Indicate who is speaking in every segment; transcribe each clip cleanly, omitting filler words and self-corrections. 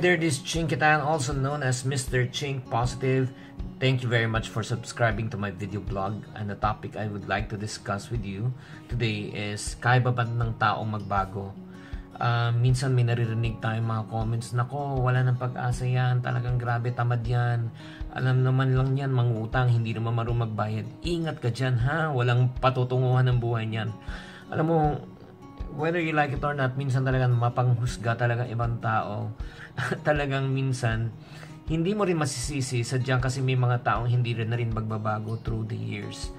Speaker 1: there, this is Ching Kitan, also known as Mr. Ching Positive. Thank you very much for subscribing to my video blog. And the topic I would like to discuss with you today is, kaya ba ng taong magbago? Minsan may naririnig tayong mga comments, nako, wala nang pag-asa yan, talagang grabe, tamad yan, alam naman lang yan, mangutang, hindi naman marunong magbayad. Ingat ka dyan, ha? Walang patutunguhan ng buhay niyan. Alam mo, whether you like it or not, minsan talagang mapanghusga talaga ibang tao. Talagang minsan, hindi mo rin masisisi, sadyang kasi may mga taong hindi rin na rin magbabago through the years.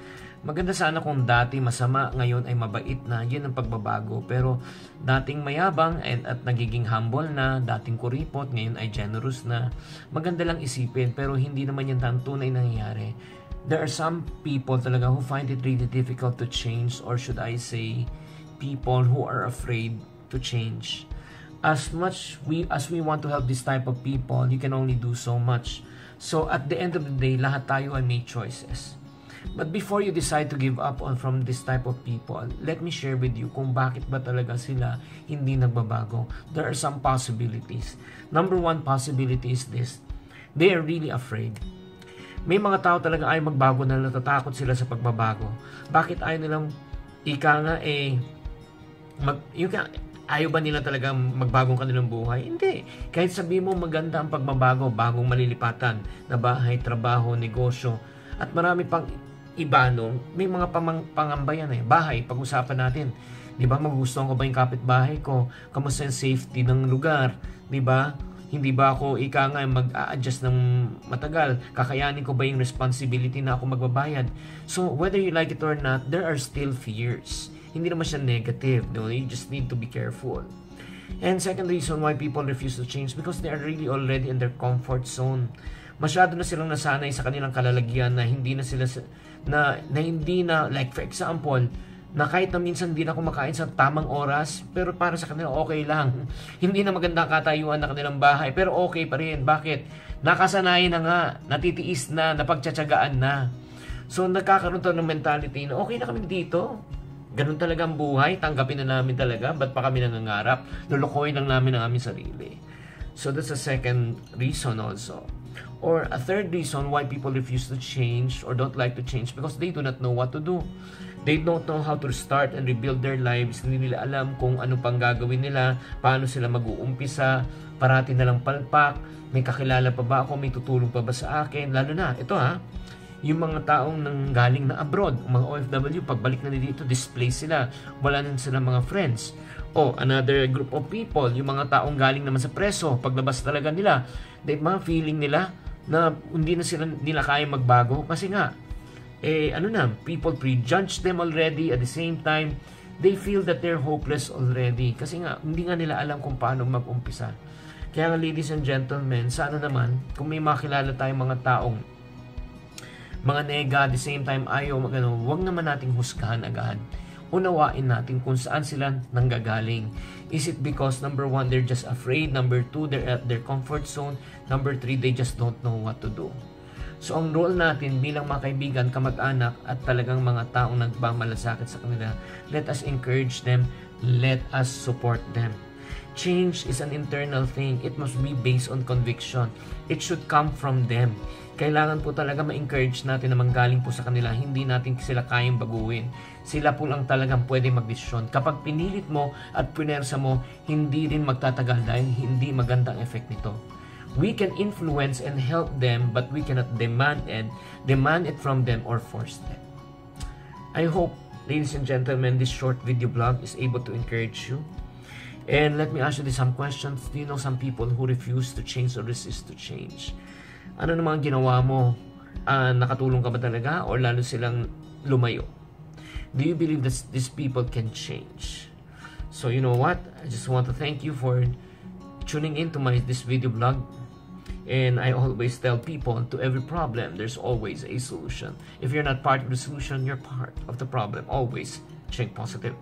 Speaker 1: Maganda sana kung dati masama, ngayon ay mabait na, yun ang pagbabago. Pero dating mayabang at nagiging humble na, dating kuripot, ngayon ay generous na. Maganda lang isipin, pero hindi naman yan ang tunay nangyayari. There are some people talaga who find it really difficult to change, or should I say, people who are afraid to change. As we want to help this type of people, you can only do so much. So at the end of the day, lahat tayo ay may choices. But before you decide to give up from this type of people, let me share with you kung bakit ba talaga sila hindi nagbabago. There are some possibilities. Number one possibility is this: they are really afraid. May mga tao talaga ay magbago na natatakot sila sa pagbabago. Bakit ayaw nilang ayaw ba nila talaga magbagong kanilang buhay? Hindi. Kahit sabi mo maganda ang pagbabago, bagong malilipatan na bahay, trabaho, negosyo, at marami pang iba, no? May mga pangambayan bahay, pag-usapan natin. Di ba, magugustuhan ko ba yung kapitbahay ko? Kamusta yung safety ng lugar? Di ba? Hindi ba ako mag-a-adjust ng matagal? Kakayanin ko ba yung responsibility na ako magbabayad? So, whether you like it or not, there are still fears. Hindi naman siya negative, no? You just need to be careful. And second reason why people refuse to change, because they are really already in their comfort zone. Masyado na silang nasanay sa kanilang kalalagyan na hindi na sila like for example, na kahit na minsan hindi na kumakain sa tamang oras, pero para sa kanila okay lang. Hindi na maganda katayuan ng kanilang bahay, pero okay pa rin. Bakit? Nakasanayan na nga, natitiis na, napagtsatsagaan na. So nagkakaroon to ng mentality na okay na kami dito. Ganun talaga ang buhay, tanggapin na namin talaga, ba't pa kami nangangarap? Lulukoy lang namin ang aming sarili. So that's a second reason also. Or a third reason why people refuse to change or don't like to change, because they do not know what to do. They don't know how to start and rebuild their lives. Hindi nila alam kung ano pang gagawin nila, paano sila mag-uumpisa, parati na lang palpak, may kakilala pa ba ako, may tutulong pa ba sa akin? Lalo na, ito yung mga taong nanggaling na abroad, mga OFW, pagbalik na dito, displaced sila, wala na sila mga friends. O another group of people, yung mga taong galing naman sa preso, paglabas talaga nila, mga feeling nila na hindi nila kaya magbago kasi nga, people prejudge them already. At the same time, they feel that they're hopeless already kasi nga, hindi nga nila alam kung paano mag-umpisa. Kaya nga, ladies and gentlemen, sana naman, kung may makilala tayong mga taong mga nega, at the same time wag naman nating husgahan agad. Unawain natin kung saan sila nanggagaling. Is it because number one, they're just afraid, number two, they're at their comfort zone, number three, they just don't know what to do. So ang role natin bilang mga kaibigan, kamag-anak, at talagang mga taong nagmamalasakit sa kanila, let us encourage them, let us support them. Change is an internal thing. It must be based on conviction. It should come from them. Kailangan po talaga ma-encourage natin na manggaling po sa kanila. Hindi natin sila kayang baguhin. Sila po lang talagang pwede magdesisyon. Kapag pinilit mo at pinersa mo, hindi rin magtatagal dahil hindi magandang effect nito. We can influence and help them, but we cannot demand it from them or force them. I hope, ladies and gentlemen, this short video blog is able to encourage you. And let me ask you some questions. Do you know some people who refuse to change or resist to change? Ano naman ginawa mo? Nakatulong ka ba talaga? Or lalo silang lumayo? Do you believe that these people can change? So you know what? I just want to thank you for tuning in to this video blog. And I always tell people, to every problem, there's always a solution. If you're not part of the solution, you're part of the problem. Always think positive.